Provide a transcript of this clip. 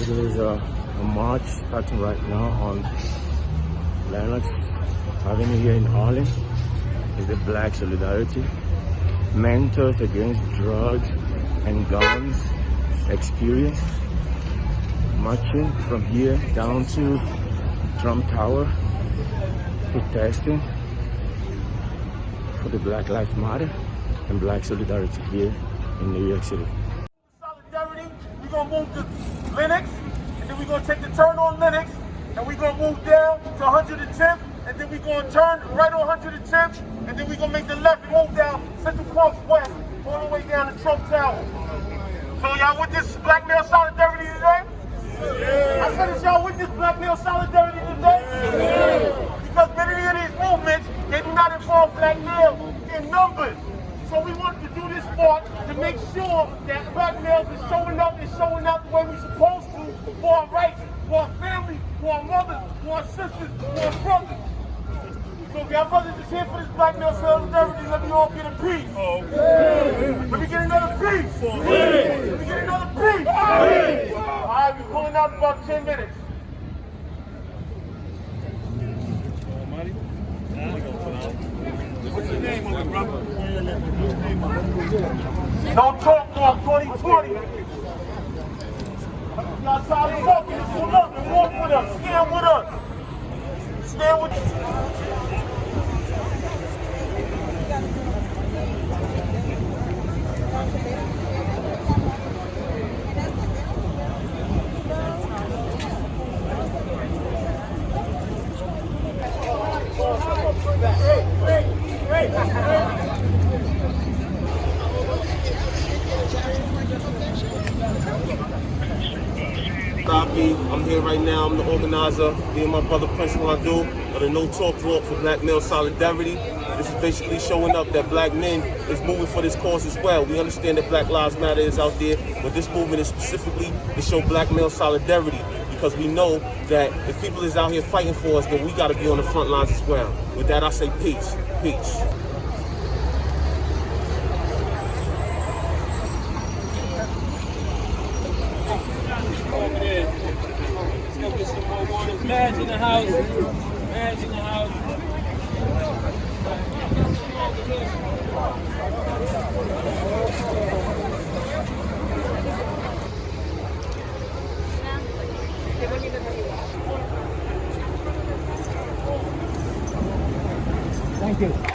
There is a march starting right now on Lennox Avenue here in Harlem. It's the Black Solidarity. Mentors Against Drugs and Guns experience. Marching from here down to Trump Tower, protesting for the Black Lives Matter and Black Solidarity here in New York City. Solidarity, we're going to move to Lenox, and then we're going to take the turn on Lenox, and we're going to move down to 110th, and then we're going to turn right on 110th, and then we're going to make the left and move down Central Park West, all the way down to Trump Tower. So y'all with this black male solidarity today? Yeah. I said, is y'all with this black male solidarity today? Yeah. Because many of these movements, they do not involve black males in numbers. So we wanted to do this part to make sure that black males is showing up the way we're supposed to for our rights, for our family, for our mothers, for our sisters, for our brothers. So if y'all brothers is here for this black male solidarity, let me all get a piece. Oh. Yeah. Let me get another piece. Yeah. Let me get another piece. Yeah. All right, we're pulling out in about 10 minutes. What's your name on it, brother? Don't talk for 2020. Y'all try to walk and pull up and walk with us. Stand with us. Stand with us. I'm here right now. I'm the organizer, me and my brother Principal Adu of the No Talk Walk for Black Male Solidarity. This is basically showing up that black men is moving for this cause as well. We understand that Black Lives Matter is out there, but this movement is specifically to show black male solidarity, because we know that if people is out here fighting for us, then we got to be on the front lines as well. With that, I say peace. Peace. M.A.D.G.E in the house. M.A.D.G.E in the house. Thank you.